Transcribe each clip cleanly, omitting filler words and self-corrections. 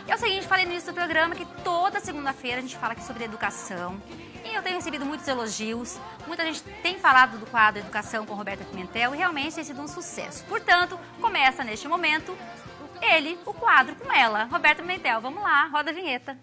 E é o seguinte, falei no início do programa que toda segunda-feira a gente fala aqui sobre educação. E eu tenho recebido muitos elogios, muita gente tem falado do quadro Educação com Roberta Pimentel e realmente tem sido um sucesso. Portanto, começa neste momento o quadro com ela, Roberta Pimentel. Vamos lá, roda a vinheta.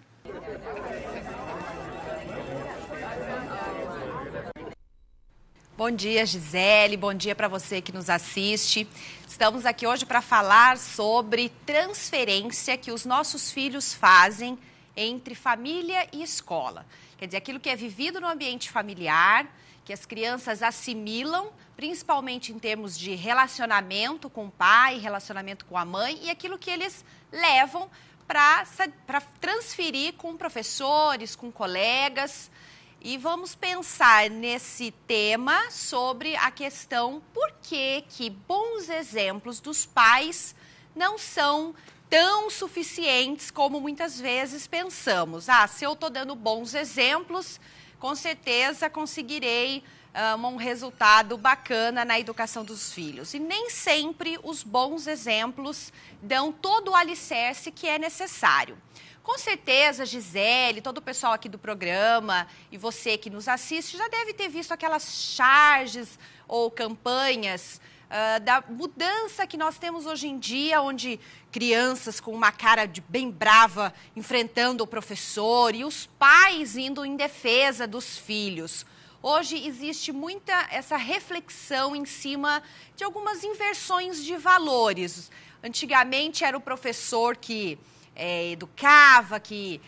Bom dia, Gisele. Bom dia para você que nos assiste. Estamos aqui hoje para falar sobre transferência que os nossos filhos fazem entre família e escola. Quer dizer, aquilo que é vivido no ambiente familiar, que as crianças assimilam, principalmente em termos de relacionamento com o pai, relacionamento com a mãe, e aquilo que eles levam para transferir com professores, com colegas. E vamos pensar nesse tema sobre a questão por que bons exemplos dos pais não são tão suficientes como muitas vezes pensamos. Se eu estou dando bons exemplos, com certeza conseguirei um resultado bacana na educação dos filhos. E nem sempre os bons exemplos dão todo o alicerce que é necessário. Com certeza, Gisele, todo o pessoal aqui do programa e você que nos assiste já deve ter visto aquelas charges ou campanhas da mudança que nós temos hoje em dia, onde crianças com uma cara bem brava enfrentando o professor e os pais indo em defesa dos filhos. Hoje existe muita essa reflexão em cima de algumas inversões de valores. Antigamente era o professor que educava, que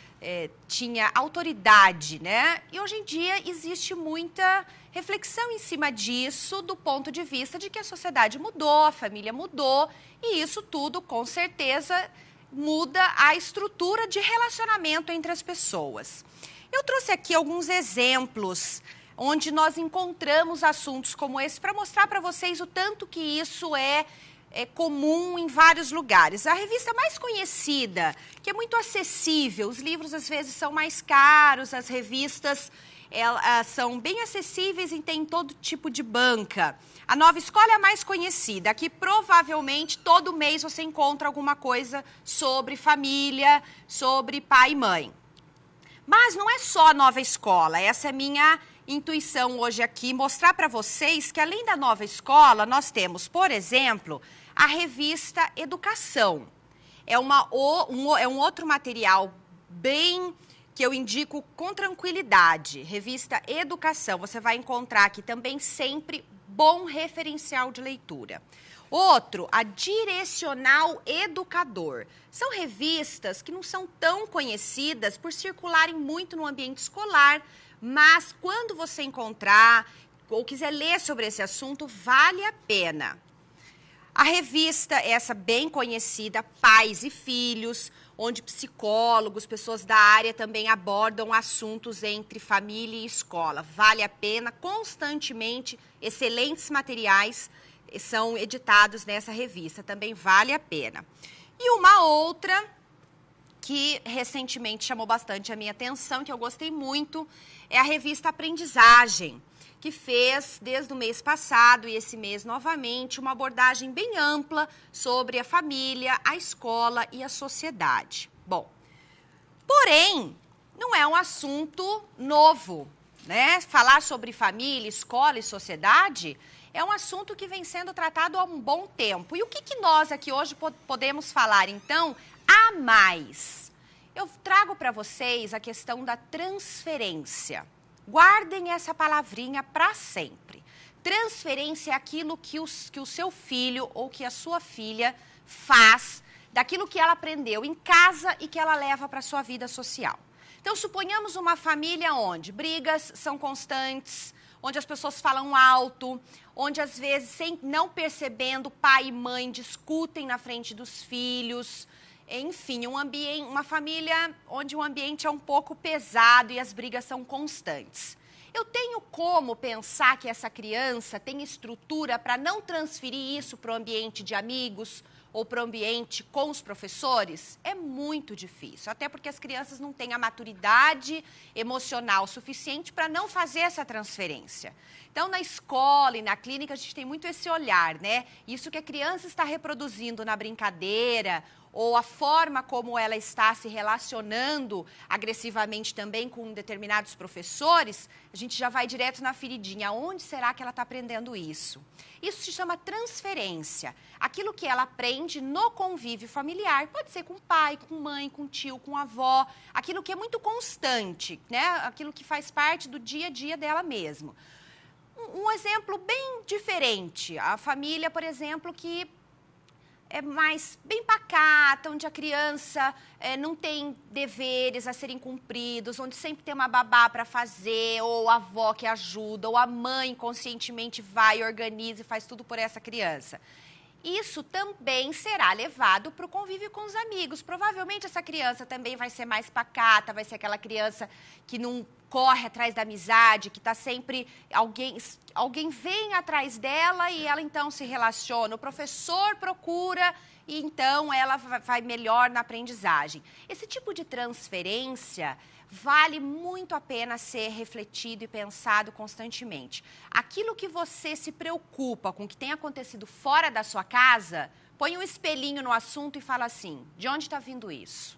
tinha autoridade, né? E hoje em dia existe muita reflexão em cima disso, do ponto de vista de que a sociedade mudou, a família mudou, e isso tudo, com certeza, muda a estrutura de relacionamento entre as pessoas. Eu trouxe aqui alguns exemplos onde nós encontramos assuntos como esse para mostrar para vocês o tanto que isso é comum em vários lugares. A revista mais conhecida, que é muito acessível, os livros às vezes são mais caros, as revistas são bem acessíveis e tem todo tipo de banca. A Nova Escola é a mais conhecida, aqui provavelmente todo mês você encontra alguma coisa sobre família, sobre pai e mãe. Mas não é só a Nova Escola, essa é a minha intuição hoje aqui, mostrar para vocês que além da Nova Escola, nós temos, por exemplo, a revista Educação. É um outro material bem que eu indico com tranquilidade. Revista Educação, você vai encontrar aqui também sempre bom referencial de leitura. Outro, a Direcional Educador. São revistas que não são tão conhecidas por circularem muito no ambiente escolar, mas quando você encontrar ou quiser ler sobre esse assunto, vale a pena. A revista, essa bem conhecida, Pais e Filhos, onde psicólogos, pessoas da área também abordam assuntos entre família e escola. Vale a pena, constantemente, excelentes materiais são editados nessa revista, também vale a pena. E uma outra que recentemente chamou bastante a minha atenção, que eu gostei muito, é a revista Aprendizagem, que fez, desde o mês passado e esse mês novamente, uma abordagem bem ampla sobre a família, a escola e a sociedade. Bom, porém, não é um assunto novo, né? Falar sobre família, escola e sociedade é um assunto que vem sendo tratado há um bom tempo. E o que nós aqui hoje podemos falar, então, a mais? Eu trago para vocês a questão da transferência. Guardem essa palavrinha para sempre. Transferência é aquilo que o seu filho ou que a sua filha faz, daquilo que ela aprendeu em casa e que ela leva para a sua vida social. Então, suponhamos uma família onde brigas são constantes, onde as pessoas falam alto, onde às vezes, não percebendo, pai e mãe discutem na frente dos filhos. Enfim, uma família onde o ambiente é um pouco pesado e as brigas são constantes. Eu tenho como pensar que essa criança tem estrutura para não transferir isso para o ambiente de amigos ou para o ambiente com os professores? É muito difícil, até porque as crianças não têm a maturidade emocional suficiente para não fazer essa transferência. Então, na escola e na clínica, a gente tem muito esse olhar, né? Isso que a criança está reproduzindo na brincadeira ou a forma como ela está se relacionando agressivamente também com determinados professores, a gente já vai direto na feridinha. Onde será que ela está aprendendo isso? Isso se chama transferência. Aquilo que ela aprende no convívio familiar. Pode ser com pai, com mãe, com tio, com avó. Aquilo que é muito constante, né? Aquilo que faz parte do dia a dia dela mesmo. Um exemplo bem diferente. A família, por exemplo, que é mais bem pacata, onde a criança não tem deveres a serem cumpridos, onde sempre tem uma babá para fazer, ou a avó que ajuda, ou a mãe conscientemente vai, organiza e faz tudo por essa criança. Isso também será levado para o convívio com os amigos. Provavelmente essa criança também vai ser mais pacata, vai ser aquela criança que não corre atrás da amizade, que está sempre... Alguém vem atrás dela e ela então se relaciona. O professor procura e então ela vai melhor na aprendizagem. Esse tipo de transferência vale muito a pena ser refletido e pensado constantemente. Aquilo que você se preocupa com o que tem acontecido fora da sua casa, põe um espelhinho no assunto e fala assim, de onde está vindo isso?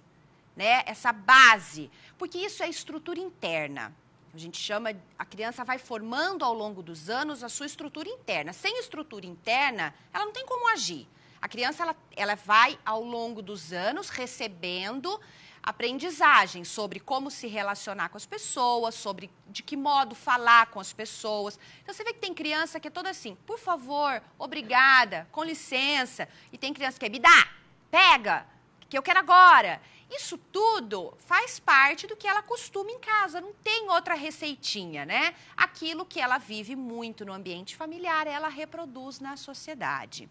Né? Essa base, porque isso é estrutura interna. A gente chama, a criança vai formando ao longo dos anos a sua estrutura interna. Sem estrutura interna, ela não tem como agir. A criança, ela vai ao longo dos anos recebendo aprendizagem sobre como se relacionar com as pessoas, sobre de que modo falar com as pessoas. Então, você vê que tem criança que é toda assim, por favor, obrigada, com licença. E tem criança que é, me dá, pega, que eu quero agora. Isso tudo faz parte do que ela costuma em casa, não tem outra receitinha, né? Aquilo que ela vive muito no ambiente familiar, ela reproduz na sociedade.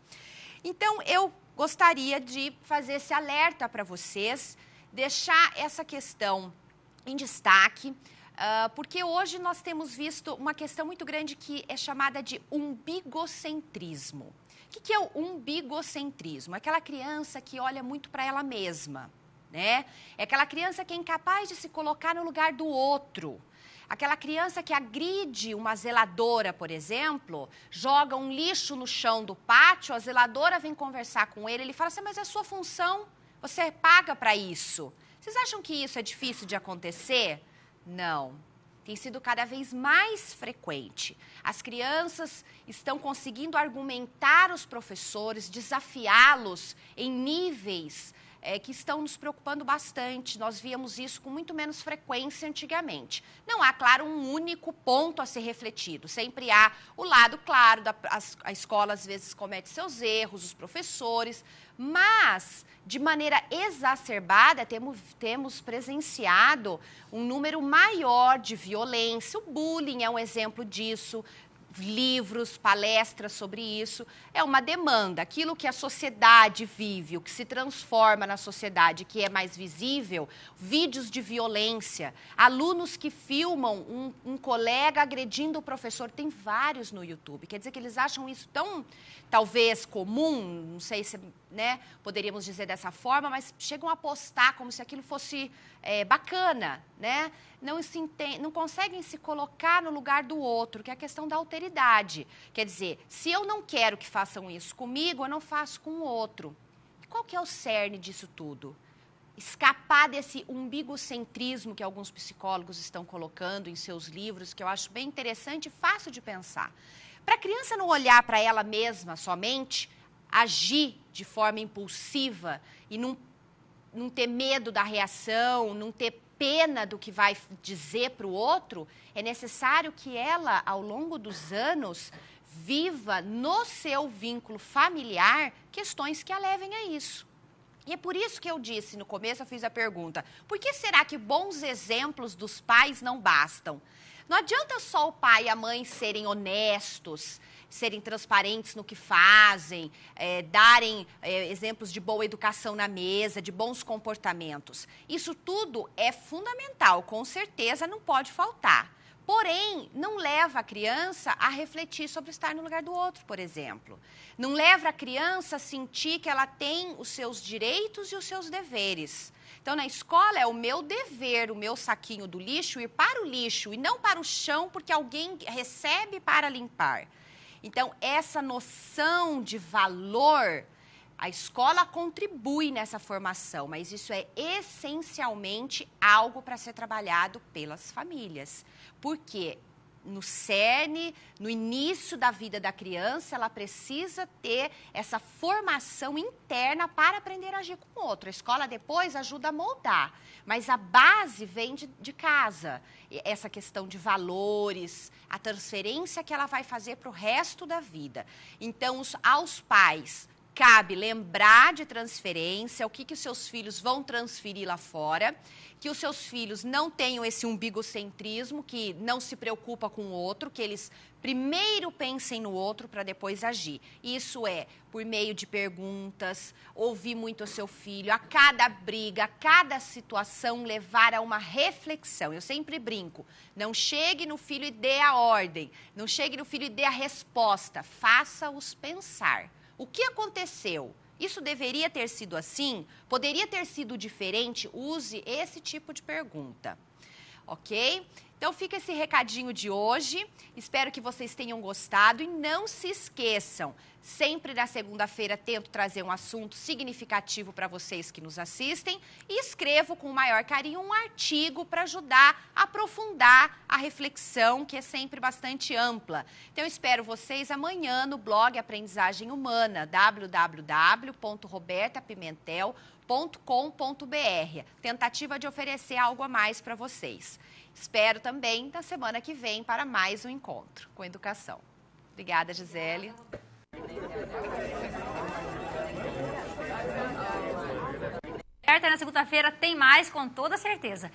Então, eu gostaria de fazer esse alerta para vocês, deixar essa questão em destaque, porque hoje nós temos visto uma questão muito grande que é chamada de umbigocentrismo. O que é o umbigocentrismo? É aquela criança que olha muito para ela mesma, né? É aquela criança que é incapaz de se colocar no lugar do outro. Aquela criança que agride uma zeladora, por exemplo, joga um lixo no chão do pátio, a zeladora vem conversar com ele fala assim, mas é sua função, você paga para isso. Vocês acham que isso é difícil de acontecer? Não. Tem sido cada vez mais frequente. As crianças estão conseguindo argumentar os professores, desafiá-los em níveis que estão nos preocupando bastante. Nós víamos isso com muito menos frequência antigamente. Não há, claro, um único ponto a ser refletido. Sempre há o lado, claro, a escola às vezes comete seus erros, os professores, mas, de maneira exacerbada, temos presenciado um número maior de violência. O bullying é um exemplo disso. Livros, palestras sobre isso, é uma demanda. Aquilo que a sociedade vive, o que se transforma na sociedade, que é mais visível, vídeos de violência, alunos que filmam um colega agredindo o professor, tem vários no YouTube. Quer dizer que eles acham isso tão, talvez, comum, não sei se, né, poderíamos dizer dessa forma, mas chegam a postar como se aquilo fosse bacana, né? Não conseguem se colocar no lugar do outro, que é a questão da alteridade. Quer dizer, se eu não quero que façam isso comigo, eu não faço com o outro. E qual que é o cerne disso tudo? Escapar desse umbigocentrismo que alguns psicólogos estão colocando em seus livros, que eu acho bem interessante e fácil de pensar. Para a criança não olhar para ela mesma somente, agir de forma impulsiva e não ter medo da reação, não ter pena do que vai dizer para o outro, é necessário que ela, ao longo dos anos, viva no seu vínculo familiar questões que a levem a isso. E é por isso que eu disse no começo, eu fiz a pergunta, por que será que bons exemplos dos pais não bastam? Não adianta só o pai e a mãe serem honestos, serem transparentes no que fazem, darem exemplos de boa educação na mesa, de bons comportamentos. Isso tudo é fundamental, com certeza não pode faltar. Porém, não leva a criança a refletir sobre estar no lugar do outro, por exemplo. Não leva a criança a sentir que ela tem os seus direitos e os seus deveres. Então, na escola, é o meu dever, o meu saquinho do lixo, ir para o lixo e não para o chão, porque alguém recebe para limpar. Então, essa noção de valor A escola contribui nessa formação, mas isso é essencialmente algo para ser trabalhado pelas famílias. Porque no cerne, no início da vida da criança, ela precisa ter essa formação interna para aprender a agir com o outro. A escola depois ajuda a moldar, mas a base vem de casa. Essa questão de valores, a transferência que ela vai fazer para o resto da vida. Então, aos pais, cabe lembrar de transferência, o que os seus filhos vão transferir lá fora, que os seus filhos não tenham esse umbigocentrismo, que não se preocupa com o outro, que eles primeiro pensem no outro para depois agir. Isso é por meio de perguntas, ouvir muito o seu filho, a cada briga, a cada situação levar a uma reflexão. Eu sempre brinco, não chegue no filho e dê a ordem, não chegue no filho e dê a resposta, faça-os pensar. O que aconteceu? Isso deveria ter sido assim? Poderia ter sido diferente? Use esse tipo de pergunta, ok? Então fica esse recadinho de hoje, espero que vocês tenham gostado e não se esqueçam, sempre na segunda-feira tento trazer um assunto significativo para vocês que nos assistem e escrevo com o maior carinho um artigo para ajudar a aprofundar a reflexão, que é sempre bastante ampla. Então espero vocês amanhã no blog Aprendizagem Humana, www.robertapimentel.com.br. Tentativa de oferecer algo a mais para vocês. Espero também na semana que vem para mais um encontro com educação. Obrigada, Gisele. Na segunda-feira tem mais, com toda certeza.